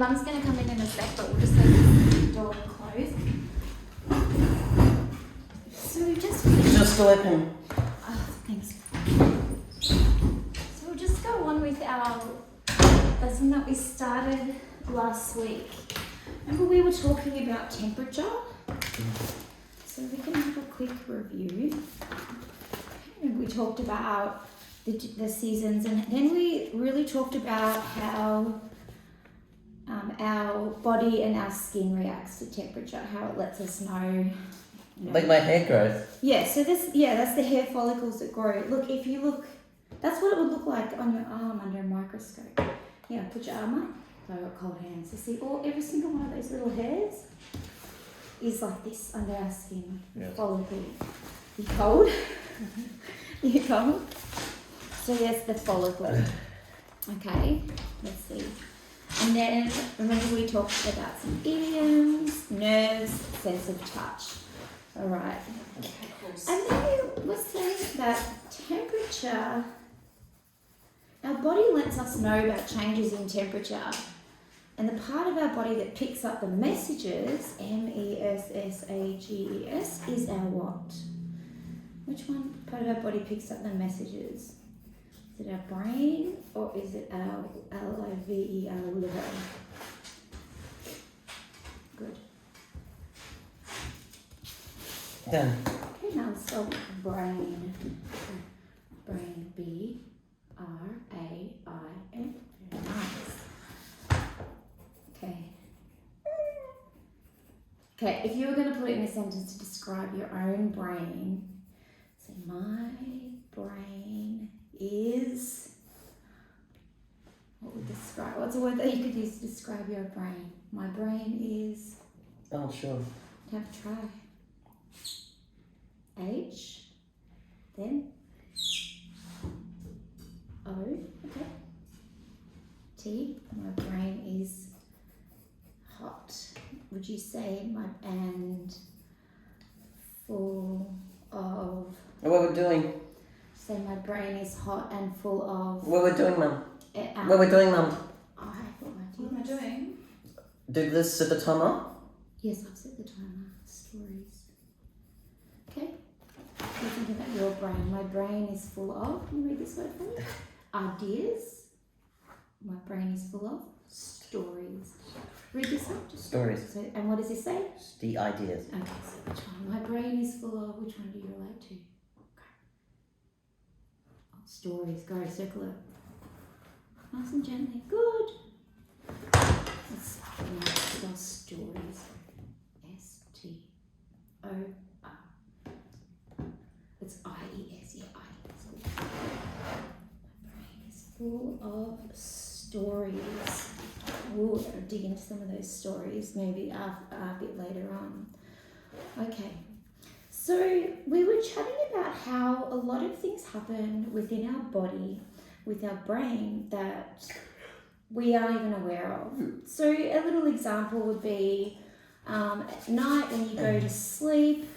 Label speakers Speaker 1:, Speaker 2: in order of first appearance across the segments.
Speaker 1: Mum's going to come in a sec, but we'll just leave the door closed. So we just...
Speaker 2: Just open.
Speaker 1: Oh, thanks. So we'll just go on with our lesson that we started last week. Remember we were talking about temperature? So we can have a quick review. And we talked about the seasons, and then we really talked about how our body and our skin reacts to temperature, how it lets us know.
Speaker 2: Like my hair growth.
Speaker 1: Yeah, so that's the hair follicles that grow. Look, if you look, that's what it would look like on your arm under a microscope. Yeah, put your arm up. So I've got cold hands. You see every single one of those little hairs is like this under our skin.
Speaker 2: Yes.
Speaker 1: Follicle. You cold? You cold? So that's the follicle. Okay, let's see. And then remember we talked about some idioms, nerves, sense of touch. All right. And then we were saying that temperature, our body lets us know about changes in temperature. And the part of our body that picks up the messages, MESSAGES, is our what? Which one part of our body picks up the messages? Is it our brain or is it our LIVE, our liver? Good.
Speaker 2: Done.
Speaker 1: Okay, now let's spell brain. Brain, B-R-A-I-N. Very nice. Okay. Okay, if you were going to put it in a sentence to describe your own brain, say, my brain is... What would describe? What's a word that you could use to describe your brain? My brain is...
Speaker 2: Oh, sure.
Speaker 1: Have a try. H, then O, okay. T, my brain is hot. Would you say and full of?
Speaker 2: What we're doing?
Speaker 1: Say my brain is hot and full of.
Speaker 2: What we're doing, Mum? What we're doing, Mum?
Speaker 1: What am I doing?
Speaker 2: Do this at the timer?
Speaker 1: Yes, I've set the timer. Stories. Okay. You think about your brain. My brain is full of. Can you read this word for me? Ideas. My brain is full of stories. Read this one.
Speaker 2: Stories.
Speaker 1: So, and what does this say?
Speaker 2: The ideas.
Speaker 1: Okay, so which one? My brain is full of. Which one do you relate to? Okay. Oh, stories. Go, circle it. Nice and gently. Good. Let's spell stories. S-T-O-R. It's I-E-S. Yeah, I-E-S. My brain is full of stories. We'll dig into some of those stories maybe a bit later on. Okay, so we were chatting about how a lot of things happen within our body, with our brain, that we aren't even aware of. So a little example would be at night when you go to sleep,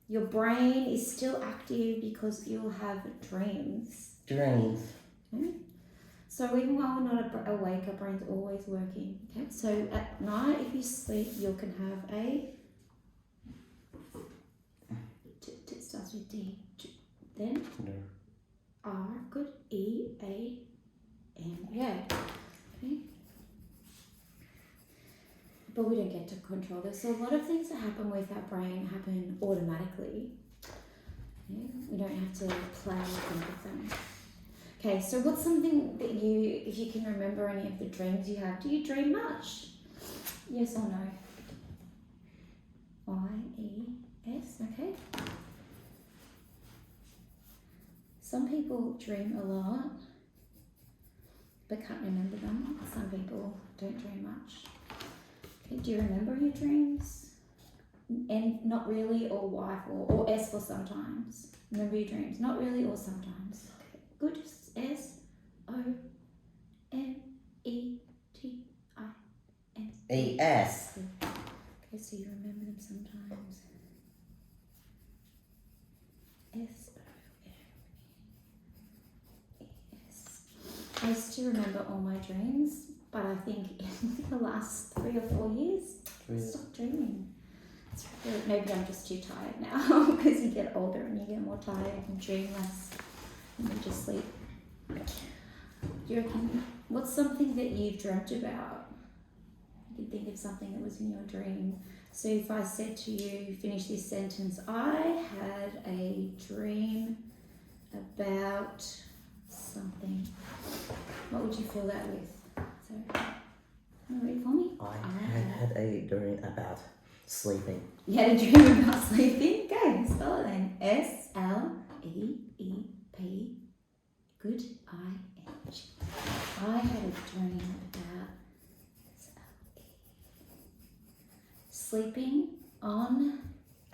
Speaker 1: your brain is still active because you'll have dreams.
Speaker 2: Dreams.
Speaker 1: Okay? So even while we're not awake, our brain's always working. Okay, so at night, if you sleep, you can have a... It starts with D. Then
Speaker 2: No.
Speaker 1: R, good. E-A-M. Yeah. Okay. But we don't get to control this. So a lot of things that happen with our brain happen automatically. Okay? We don't have to plan or think of them. Okay, so what's something that if you can remember any of the dreams you have, do you dream much? Yes or no? Y-E-S, okay. Some people dream a lot, but can't remember them. Some people don't dream much. Okay, do you remember your dreams? And not really, or why for, or S for sometimes. Remember your dreams, not really or sometimes. Okay, good. S-O-M-E-T-I-N.
Speaker 2: E-S.
Speaker 1: Okay, so you remember them sometimes. S-O-M-E-S. I used to remember all my dreams, but I think in the last last 3 or 4 years.
Speaker 2: Really?
Speaker 1: Stop dreaming. It's really, maybe I'm just too tired now because you get older and you get more tired and dream less and you just sleep. Do you reckon, what's something that you've dreamt about? You can think of something that was in your dream. So if I said to you, finish this sentence, I had a dream about something. What would you fill that with? So, want to read for me?
Speaker 2: I had a dream about sleeping.
Speaker 1: You had a dream about sleeping? Okay, spell it then. S-L-E-E-P. Good I-N-G. I had a dream about S-L-E. Sleeping on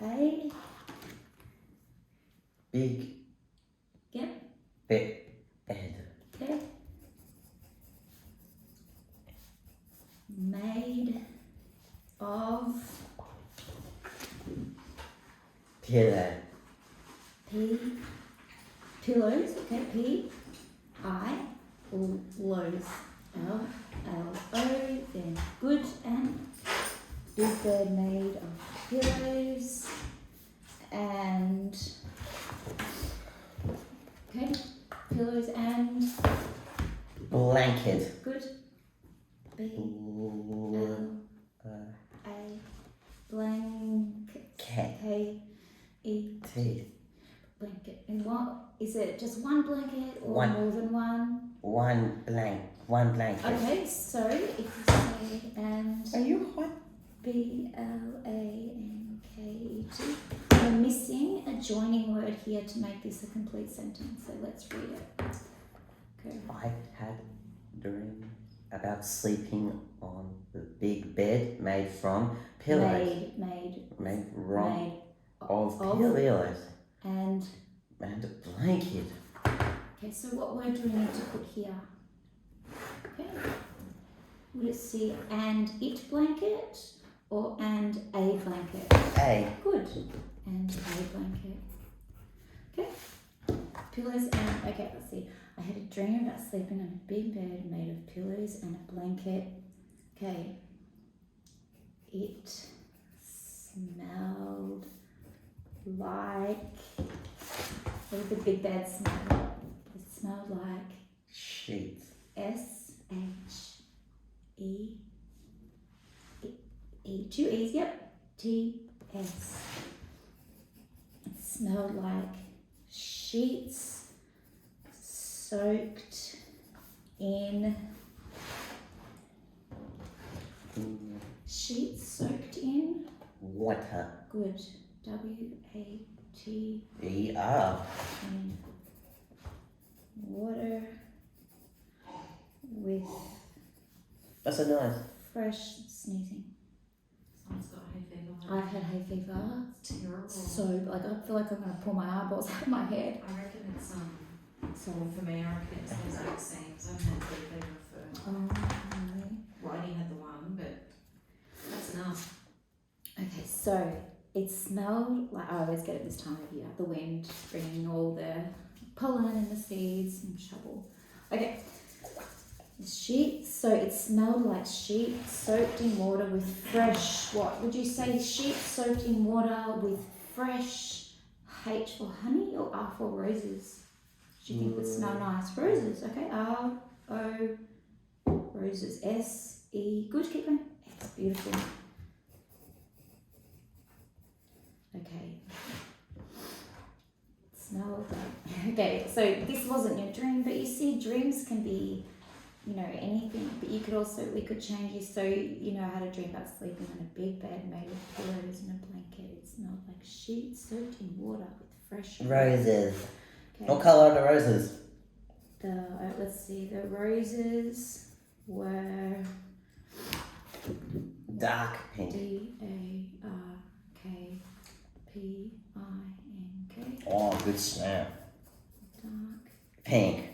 Speaker 1: a...
Speaker 2: Big
Speaker 1: Yep.
Speaker 2: bed.
Speaker 1: Okay. Made of
Speaker 2: Pillow.
Speaker 1: pillows. Okay, P-I-L-Lows. L-L-O. Then good and big bed made of pillows and okay, pillows and
Speaker 2: Blanket.
Speaker 1: good. B L A blanket.
Speaker 2: Cat.
Speaker 1: K E
Speaker 2: Teeth.
Speaker 1: blanket. And what is it? Just one blanket or
Speaker 2: One.
Speaker 1: more than one?
Speaker 2: One blanket.
Speaker 1: Okay, so if you say and
Speaker 2: Are you hot?
Speaker 1: B-L-A-N-K-E-T. We're missing a joining word here to make this a complete sentence, so let's read it. Okay.
Speaker 2: I had a dream about sleeping on the big bed made from pillows. Made of pillows.
Speaker 1: And
Speaker 2: And a blanket.
Speaker 1: okay, so what word do we need to put here? Okay. Would it see and it blanket or and a blanket?
Speaker 2: A.
Speaker 1: Good. And a blanket. Okay. Pillows and okay, let's see. I had a dream about sleeping on a big bed made of pillows and a blanket. Okay. It smelled like what did the big bed smell? It smelled like
Speaker 2: Sheets.
Speaker 1: S-H-E two E's, yep. T-S. It smelled like sheets soaked in sheets soaked in
Speaker 2: Water.
Speaker 1: good W-A-T
Speaker 2: E-R.
Speaker 1: in water with
Speaker 2: That's a nice.
Speaker 1: fresh sneezing.
Speaker 3: Someone's got hay fever.
Speaker 1: I've had hay fever,
Speaker 3: Terrible.
Speaker 1: so like I feel like I'm gonna pull my eyeballs out of my head.
Speaker 3: I reckon it's
Speaker 1: So
Speaker 3: for me. I reckon it's those vaccines. I've had hay fever for.
Speaker 1: really?
Speaker 3: Well, I only had the one, but that's enough.
Speaker 1: Okay, so it smelled like I always get it this time of year. The wind bringing all the pollen and the seeds and trouble. Okay, sheets. So it smelled like sheets soaked in water with fresh. What would you say? Sheets soaked in water with fresh. H for honey or R for roses? Do you think would smell nice? Roses. Okay. R-O roses. S-E. Good. Keep going. It's beautiful. Okay. Smell that. Okay, so this wasn't your dream, but you see, dreams can be, you know, anything. But you could also, we could change this so you know how to dream about sleeping on a big bed made of pillows and a blanket. It smelled like sheets soaked in water with fresh
Speaker 2: Roses.
Speaker 1: Okay.
Speaker 2: What colour are the roses?
Speaker 1: Let's see. The roses were
Speaker 2: Dark pink.
Speaker 1: D-A-R-K-P-I-N-K.
Speaker 2: Oh, good smell.
Speaker 1: Dark
Speaker 2: Pink.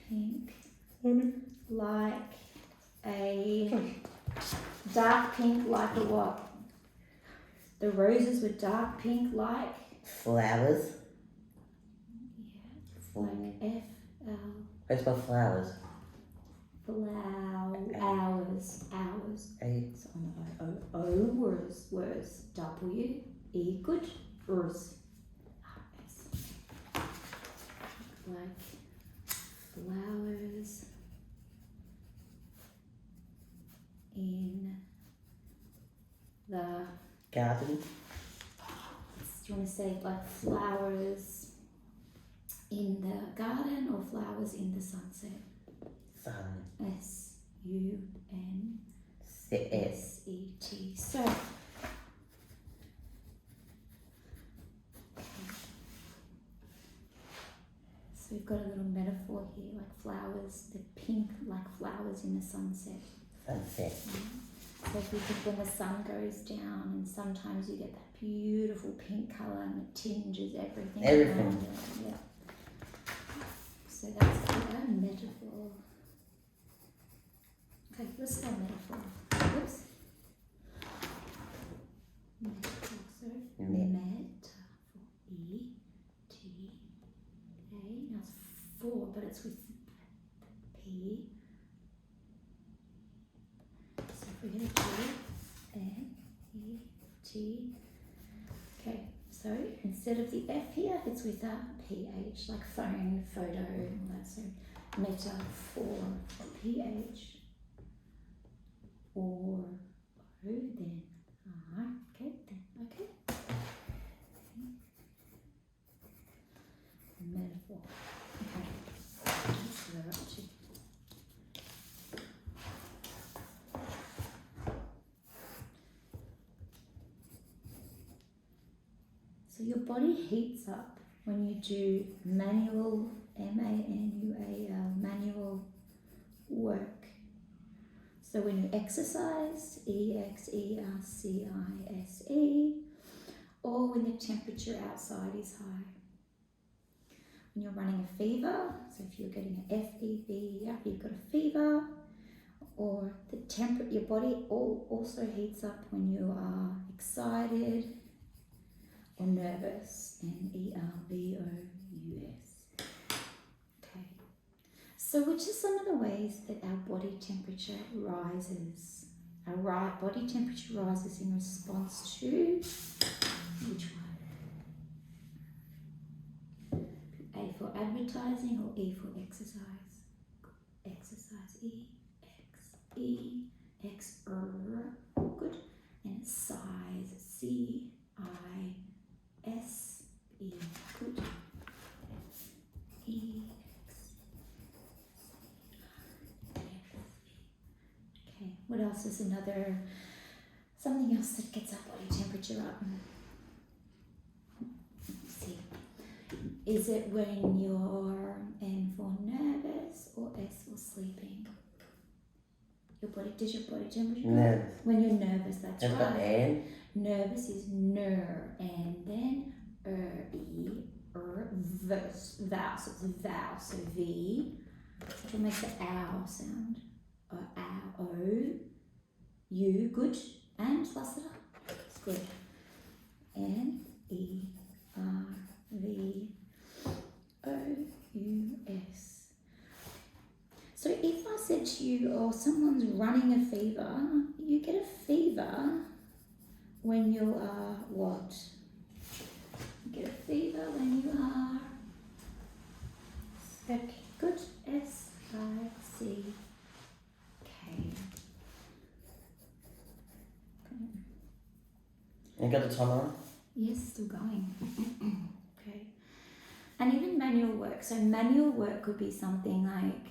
Speaker 1: pink. Like a dark pink, like a what? The roses were dark pink, like
Speaker 2: Flowers.
Speaker 1: like F L
Speaker 2: Where's my flowers?
Speaker 1: flowers, hours. Flowers. W-E, good. Ers. Like flowers in the,
Speaker 2: Garden.
Speaker 1: do you want to say like flowers in the garden or flowers in the sunset?
Speaker 2: Sun.
Speaker 1: S-U-N-S-E-T. So, so we've got a little metaphor here, like flowers, the pink, like flowers in the sunset.
Speaker 2: Sunset.
Speaker 1: So if you think when the sun goes down, and sometimes you get that beautiful pink colour and it tinges everything.
Speaker 2: Everything.
Speaker 1: around it. Yeah. So that's a metaphor. Okay, let's spell metaphor. Whoops. Metaphor, sorry. Metaphor. E-T-A. Now it's 4, but it's with P. So if we're going to do N-E-T. Okay, so instead of the F here, it's with a PH, like phone, photo, and all that. So metaphor, PH, or O, then R. Okay, then, okay. Metaphor. Okay, that's what we're up to. So your body heats up when you do manual, M-A-N-U-A-L, manual work. So when you exercise, E-X-E-R-C-I-S-E, or when the temperature outside is high. When you're running a fever, so if you're getting an F-E-V-R, you've got a fever, or the your body also heats up when you are excited or nervous, N-E-R-V-O-U-S. Okay. So which are some of the ways that our body temperature rises? Our body temperature rises in response to which one? A for advertising or E for exercise? Exercise, E-X-E-X-R, good. And it's size, C-I-S-E, good. Okay, what else is something else that gets our body temperature up? Let's see. Is it when you're N for nervous or S for sleeping? Does your body temperature go up?
Speaker 2: Nervous.
Speaker 1: When you're nervous, that's
Speaker 2: Has got
Speaker 1: right.
Speaker 2: N.
Speaker 1: Nervous is ner, and then vowel, so it's vowel, so V, which will make the ow sound, or ow, O, U, good, and last letter, it's good, N-E-R-V-O-U-S. So if I said to you, oh, someone's running a fever, you get a fever when you are what? You get a fever when you are, okay, good, S-I-C-K.
Speaker 2: You got the time on?
Speaker 1: Yes, still going. Okay. And even manual work. So manual work could be something like,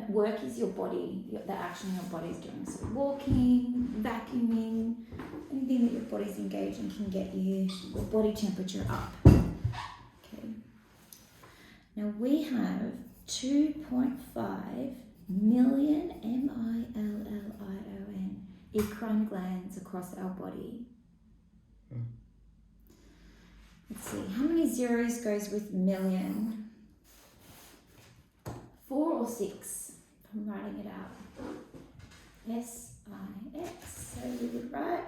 Speaker 1: work is your body, the action your body is doing. So walking, vacuuming, anything that your body's engaged in can get your body temperature up. Okay. Now we have 2.5 million, M-I-L-L-I-O-N, eccrine glands across our body. Let's see, how many zeros goes with million? 4 or 6? I'm writing it out. S-I-X, so we would write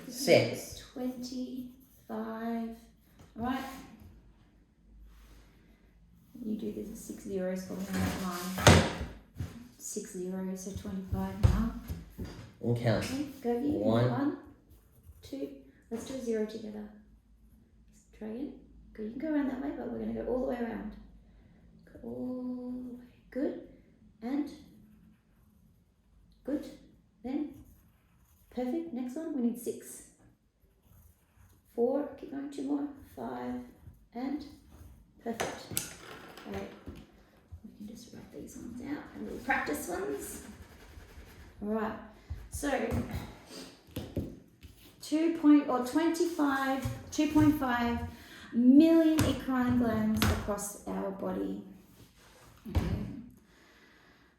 Speaker 2: 6.
Speaker 1: 25, right? You do this 6 zeros for me on that line. 6 zeros, so 25 now.
Speaker 2: And count.
Speaker 1: Okay, go you. 1, 2. Let's do a 0 together. Let's try again. Good. You can go around that way, but we're going to go all the way around. Go all the way. Good. And good. Then perfect. Next one. We need 6. 4. Keep going. 2 more. 5. And perfect. Okay. We can just write these ones out. And little practice ones. All right. So 2.5 million eccrine glands across our body. Okay.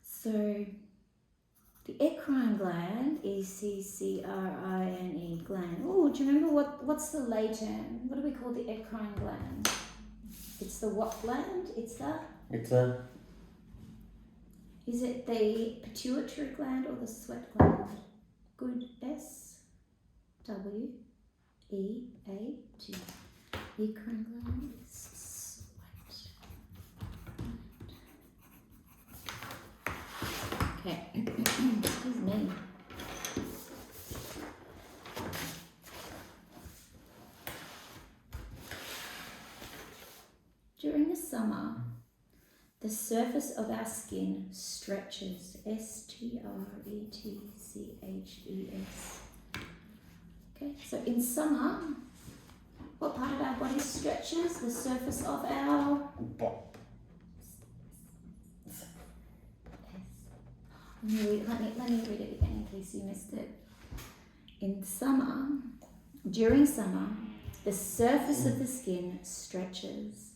Speaker 1: So the eccrine gland, ECCRINE gland. Oh, do you remember what's the lay term? What do we call the eccrine gland? It's the what gland?
Speaker 2: It's
Speaker 1: Is it the pituitary gland or the sweat gland? Good. SWEAT. Eccrine gland is sweat. Okay. Excuse me. During the summer, the surface of our skin stretches. STRETCHES. Okay, so in summer, what part of our body stretches? The surface of our... Let me read it again in case you missed it. In summer, during summer, the surface of the skin stretches.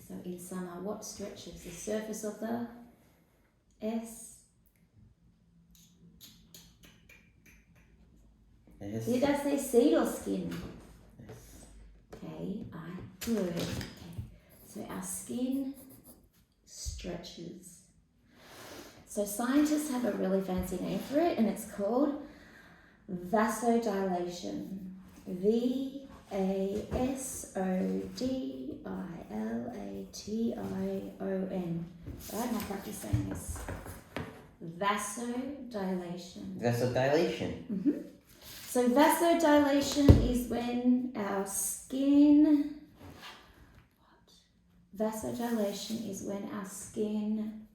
Speaker 1: So in summer, what stretches? The surface of the Did I say seed or skin? Okay, good. Okay, so our skin stretches. So scientists have a really fancy name for it, and it's called vasodilation. VASODILATION. Right, now practice saying this. Vasodilation.
Speaker 2: Vasodilation.
Speaker 1: Mm-hmm. So vasodilation is when our skin. Vasodilation is when our skin.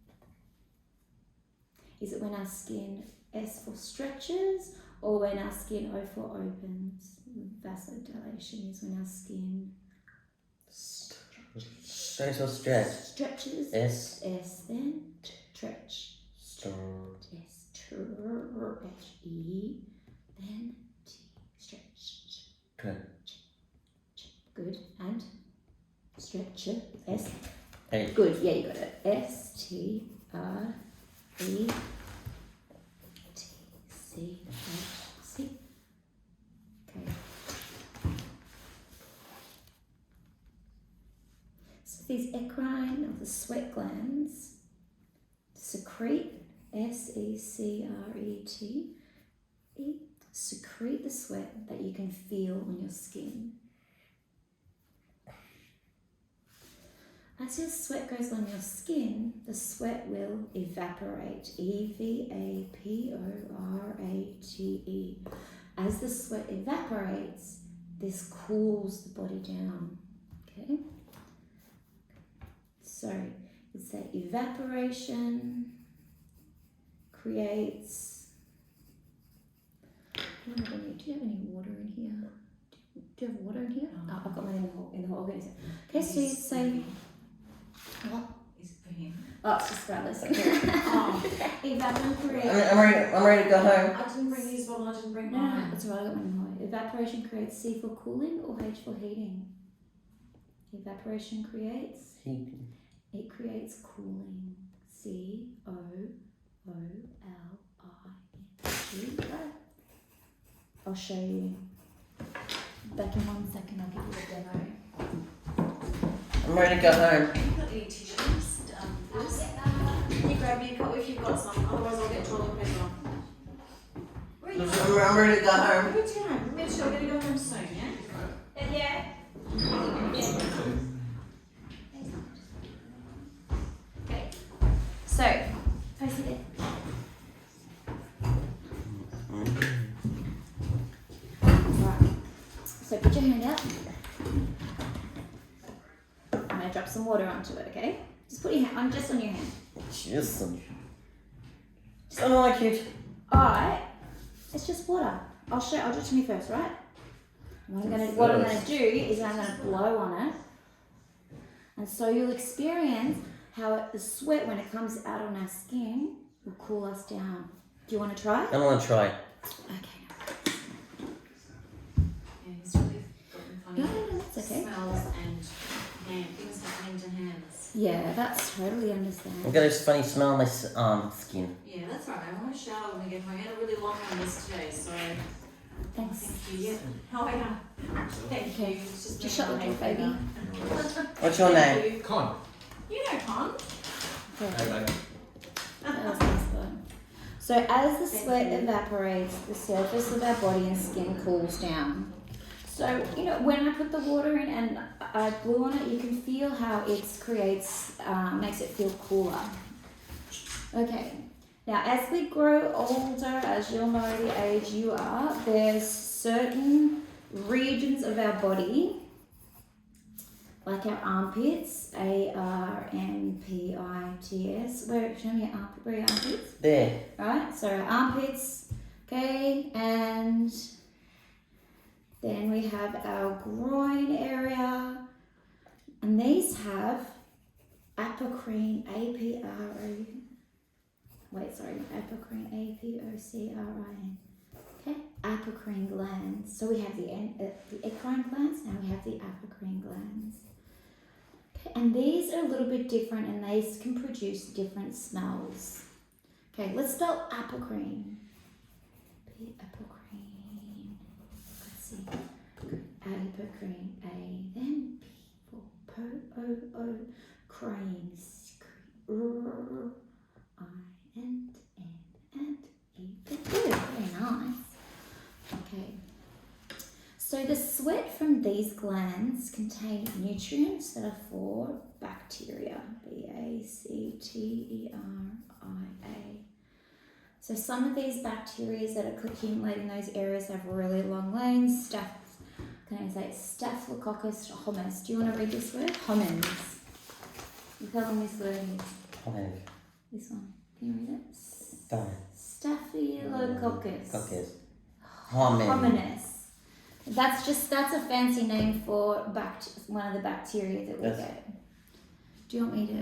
Speaker 1: Is it when our skin S for stretches or when our skin O for opens? Vasodilation is when our skin
Speaker 2: Stretch or stretch?
Speaker 1: Stretches.
Speaker 2: S.
Speaker 1: Then stretch.
Speaker 2: Stretch.
Speaker 1: S. H. E. Then T. Stretch. Good. And stretch. S.
Speaker 2: Hey.
Speaker 1: Good. Yeah, you got it. STRETCH. Okay. So these eccrine or the sweat glands secrete secrete the sweat that you can feel on your skin. As your sweat goes on your skin, the sweat will evaporate. EVAPORATE. As the sweat evaporates, this cools the body down. Okay? So it's that evaporation creates. Do you have any water in here? Do you have water in here? Oh, I've got mine in the whole organism. Okay, so you say. What?
Speaker 3: Is it for him?
Speaker 1: Oh, it's just for our listeners. Evaporation.
Speaker 2: I'm ready to go home.
Speaker 3: I didn't bring his bottle, I didn't bring
Speaker 1: No,
Speaker 3: mine.
Speaker 1: it's alright, I got one more. Evaporation creates C for cooling or H for heating? Evaporation creates?
Speaker 2: Heating.
Speaker 1: It creates cooling. COOLING. I'll show you. Back in 1 second, I'll give you a demo.
Speaker 2: I'm ready to go home.
Speaker 3: Have you got any tissues? Can you grab me a cup if you've got some? Otherwise I'll get toilet paper. Where are you going?
Speaker 2: I'm ready to go home.
Speaker 3: Where's your home? Mitch, I'm going to go home soon, yeah?
Speaker 1: Yeah. Okay. So, your hand out. I'm gonna drop some water onto it, okay? Just put your hand on, just on your hand.
Speaker 2: Just I don't like it.
Speaker 1: Alright, it's just water. I'll do it to me first, right? What I'm gonna do is I'm gonna blow on it. And so you'll experience how the sweat, when it comes out on our skin, will cool us down. Do you want to try?
Speaker 2: I want to try.
Speaker 1: Okay.
Speaker 3: Yeah, he's really gotten funny
Speaker 1: No, that's okay.
Speaker 3: smells and things happening to hands.
Speaker 1: Yeah, that's totally
Speaker 2: I've
Speaker 1: understandable.
Speaker 2: got this funny smell on my skin.
Speaker 3: Yeah, that's right. I want to shower when we get home. I had a really long one yesterday, so
Speaker 1: Thanks.
Speaker 3: thank you. Yeah. Oh, yeah. Thank you. It's
Speaker 1: Just shut the door, baby.
Speaker 2: What's your name?
Speaker 4: Con.
Speaker 3: You know Con.
Speaker 4: Hey, mate.
Speaker 1: That was nice one. So as the sweat evaporates, the surface of our body and skin cools down. So, when I put the water in and I blew on it, you can feel how it makes it feel cooler. Okay. Now, as we grow older, as you'll know the age you are, there's certain regions of our body, like our armpits, ARMPITS. Show me where are your armpits?
Speaker 2: There.
Speaker 1: Right, so our armpits, okay, and then we have our groin area, and these have apocrine, apocrine, APOCRIN, okay, apocrine glands. So we have the eccrine glands, now we have the apocrine glands. Okay, and these are a little bit different, and they can produce different smells. Okay, let's spell apocrine. Apocrine. Let's see. Apocrine. A, then P for po, crane. I, and E for good. Very nice. Okay. So the sweat from these glands contain nutrients that are for bacteria. BACTERIA. So some of these bacteria that are accumulating in those areas have really long lanes. Staphylococcus hominis. Do you want to read this word? Homins. You tell them this word is.
Speaker 2: Olive.
Speaker 1: This one. Can you read it?
Speaker 2: Staphylococcus.
Speaker 1: Staphylococcus.
Speaker 2: Homin.
Speaker 1: Hominis. That's a fancy name for one of the bacteria that we get. Do you want me to?